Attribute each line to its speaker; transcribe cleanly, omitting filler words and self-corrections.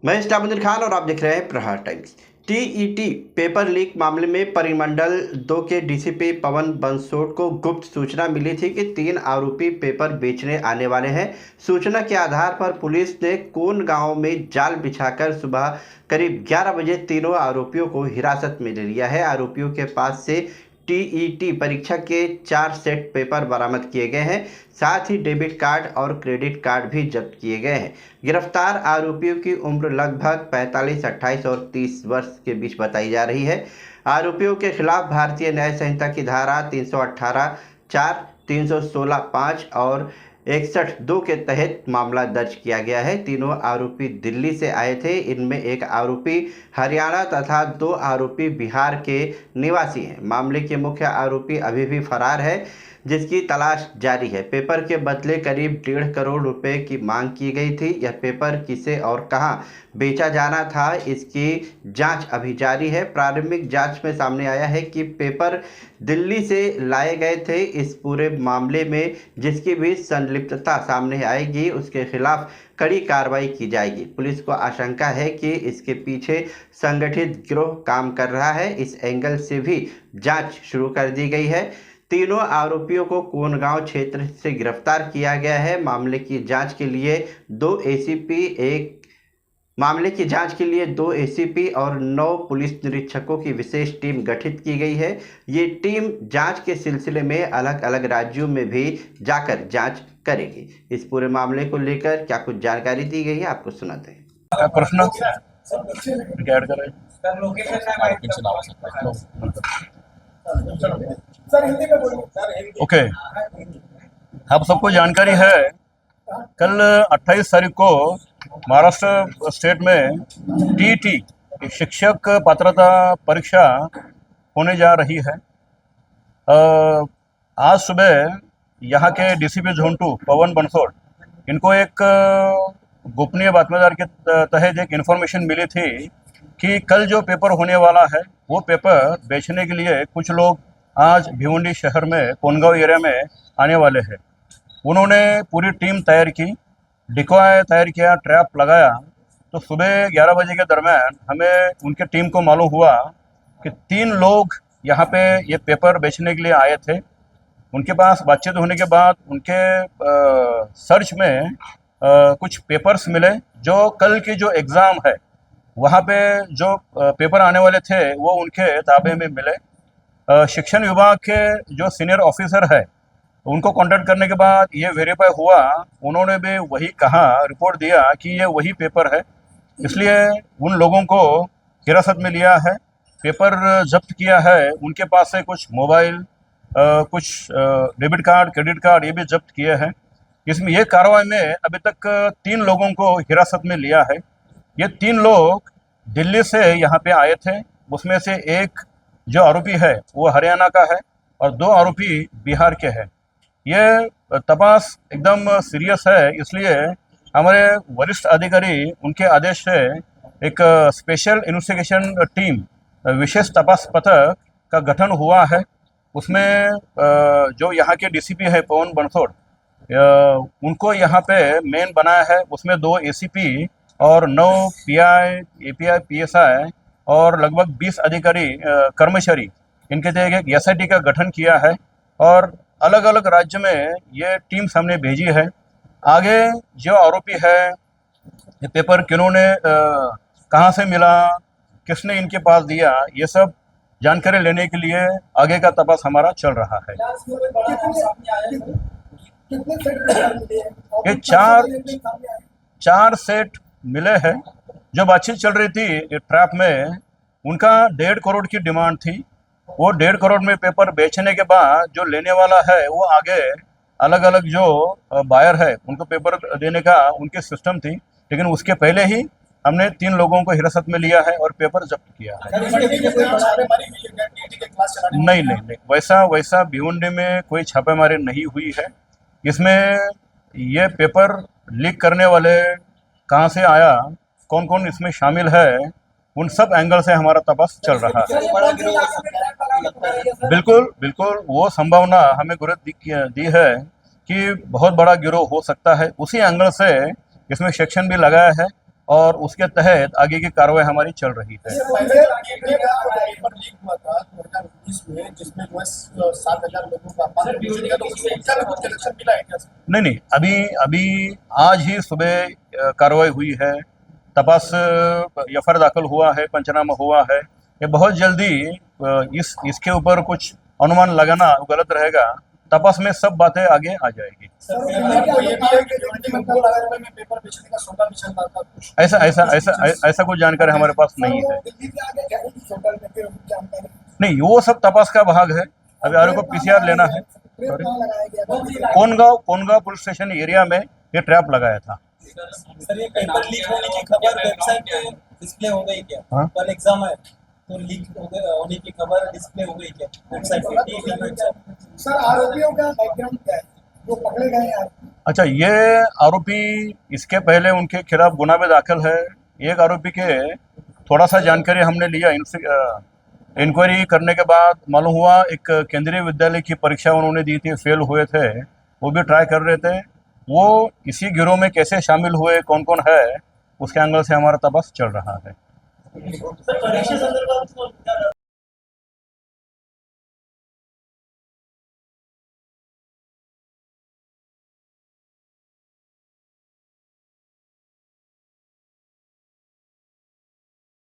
Speaker 1: मैं स्टामुद्दीन खान और आप देख रहे हैं प्रहार टाइम्स। टीईटी पेपर लीक मामले में परिमंडल 2 के डीसीपी पवन बंसोड़ को गुप्त सूचना मिली थी कि 3 आरोपी पेपर बेचने आने वाले हैं। सूचना के आधार पर पुलिस ने कोन गांव में जाल बिछाकर सुबह करीब 11 बजे तीनों आरोपियों को हिरासत में ले लिया है। आरोपियों के पास से टीईटी परीक्षा के 4 सेट पेपर बरामद किए गए हैं। साथ ही डेबिट कार्ड और क्रेडिट कार्ड भी जब्त किए गए हैं। गिरफ्तार आरोपियों की उम्र लगभग 45, 28 और 30 वर्ष के बीच बताई जा रही है। आरोपियों के खिलाफ भारतीय न्याय संहिता की धारा 318 4, 316 5 और 61(2) के तहत मामला दर्ज किया गया है। तीनों आरोपी दिल्ली से आए थे। इनमें एक आरोपी हरियाणा तथा 2 आरोपी बिहार के निवासी हैं। मामले के मुख्य आरोपी अभी भी फरार है, जिसकी तलाश जारी है। पेपर के बदले करीब 1.5 करोड़ रुपए की मांग की गई थी। यह पेपर किसे और कहां बेचा जाना था, इसकी जांच अभी जारी है। प्रारंभिक जांच में सामने आया है कि पेपर दिल्ली से लाए गए थे। इस पूरे मामले में जिसकी भी संलिप्तता सामने आएगी, उसके खिलाफ कड़ी कार्रवाई की जाएगी। पुलिस को आशंका है कि इसके पीछे संगठित गिरोह काम कर रहा है। इस एंगल से भी जांच शुरू कर दी गई है। तीनों आरोपियों को कोनगांव क्षेत्र से गिरफ्तार किया गया है। मामले की जांच के लिए 2 एसीपी और 9 पुलिस निरीक्षकों की विशेष टीम गठित की गई है। ये टीम जांच के सिलसिले में अलग अलग राज्यों में भी जाकर जांच करेगी। इस पूरे मामले को लेकर क्या कुछ जानकारी दी गई है, आपको सुनाते हैं।
Speaker 2: प्रश्न ओके, आप सबको जानकारी है, कल 28 तारीख को महाराष्ट्र स्टेट में टीईटी शिक्षक पात्रता परीक्षा होने जा रही है। आज सुबह यहाँ के डीसीपी जोन 2 पवन बंसोड़, इनको एक गोपनीय बातमीदार के तहत एक इन्फॉर्मेशन मिली थी कि कल जो पेपर होने वाला है वो पेपर बेचने के लिए कुछ लोग आज भिवंडी शहर में कोनगांव एरिया में आने वाले हैं। उन्होंने पूरी टीम तैयार की, डिकॉय तैयार किया, ट्रैप लगाया। तो सुबह 11 बजे के दरमियान हमें उनके टीम को मालूम हुआ कि 3 लोग यहाँ पे ये पेपर बेचने के लिए आए थे। उनके पास बातचीत होने के बाद उनके सर्च में कुछ पेपर्स मिले जो कल की जो एग्ज़ाम है वहाँ पे जो पेपर आने वाले थे वो उनके ताबे में मिले। शिक्षण विभाग के जो सीनियर ऑफिसर है उनको कांटेक्ट करने के बाद ये वेरीफाई हुआ, उन्होंने भी वही कहा, रिपोर्ट दिया कि ये वही पेपर है। इसलिए उन लोगों को हिरासत में लिया है, पेपर जब्त किया है। उनके पास से कुछ मोबाइल, कुछ डेबिट कार्ड, क्रेडिट कार्ड ये भी जब्त किए हैं। इसमें ये कार्रवाई में अभी तक 3 लोगों को हिरासत में लिया है। ये 3 लोग दिल्ली से यहाँ पे आए थे। उसमें से एक जो आरोपी है वो हरियाणा का है और 2 आरोपी बिहार के हैं। ये तपास एकदम सीरियस है, इसलिए हमारे वरिष्ठ अधिकारी उनके आदेश से एक स्पेशल इन्वेस्टिगेशन टीम, विशेष तपास पथक का गठन हुआ है। उसमें जो यहाँ के डीसीपी है पवन बंसोड़, उनको यहाँ पे मेन बनाया है। उसमें 2 एसीपी और 9 पीआई, एपीआई, पीएसआई और लगभग 20 अधिकारी कर्मचारी, इनके तहत एक एसआईटी का गठन किया है और अलग अलग राज्य में ये टीम सामने भेजी है। आगे जो आरोपी है, ये पेपर किन्होंने कहाँ से मिला, किसने इनके पास दिया, ये सब जानकारी लेने के लिए आगे का तपास हमारा चल रहा है। ये 4 सेट मिले हैं। जो बातचीत चल रही थी ये ट्रैप में, उनका 1.5 करोड़ की डिमांड थी। वो 1.5 करोड़ में पेपर बेचने के बाद जो लेने वाला है वो आगे अलग अलग जो बायर है उनको पेपर देने का उनकी सिस्टम थी, लेकिन उसके पहले ही हमने 3 लोगों को हिरासत में लिया है और पेपर जब्त किया है। नहीं, वैसा भिवंडी में कोई छापेमारी नहीं हुई है। इसमें ये पेपर लीक करने वाले कहाँ से आया, कौन कौन इसमें शामिल है, उन सब एंगल से हमारा तपास चल रहा है। बिल्कुल वो संभावना हमें गुरुत्व दी है कि बहुत बड़ा गिरोह हो सकता है। उसी एंगल से इसमें सेक्शन भी लगाया है और उसके तहत आगे की कार्रवाई हमारी चल रही है।
Speaker 3: पहले पेपर लीक हुआ था 2019 में, जिसमें जो है 7,000 लोगों का अपार बेचने का, तो उसका भी कुछ कलेक्शन मिला है क्या?
Speaker 2: नहीं नहीं, अभी अभी आज ही सुबह कार्रवाई हुई है, तपास एफआईआर दाखिल हुआ है, पंचनामा हुआ है। ये बहुत जल्दी इसके ऊपर कुछ अनुमान लगाना गलत रहेगा। तपास में सब बातें आगे आ जाएगी।
Speaker 3: ये भी है कि 2 लाख रुपए में पेपर बेचने का सौदा भी चल रहा था कुछ।
Speaker 2: ऐसा कुछ जानकारी हमारे पास नहीं है। नहीं, वो सब तपास का भाग है। अभी आरोपी को पीसीआर लेना है। कोनगांव पुलिस स्टेशन एरिया में ये ट्रैप लगाया था।
Speaker 4: सर, ये पेपर लीक होने की खबर वेबसाइट पे डिस्प्ले हो गई क्या?
Speaker 2: हाँ?
Speaker 4: कल एग्जाम है तो लीक होने की खबर डिस्प्ले हो गई क्या वेबसाइट पे, टीवी वेबसाइट?
Speaker 3: सर, आरोपियों का बैकग्राउंड क्या है जो पकड़े गए हैं?
Speaker 2: अच्छा, ये आरोपी, इसके पहले उनके खिलाफ गुना में दाखिल है। एक आरोपी के थोड़ा सा जानकारी हमने लिया, इंक्वायरी करने के बाद मालूम हुआ एक केंद्रीय विद्यालय की परीक्षा उन्होंने दी थी, फेल हुए थे, वो भी ट्राई कर रहे थे। वो इसी गिरोह में कैसे शामिल हुए, कौन कौन है, उसके एंगल से हमारा तपास चल रहा है।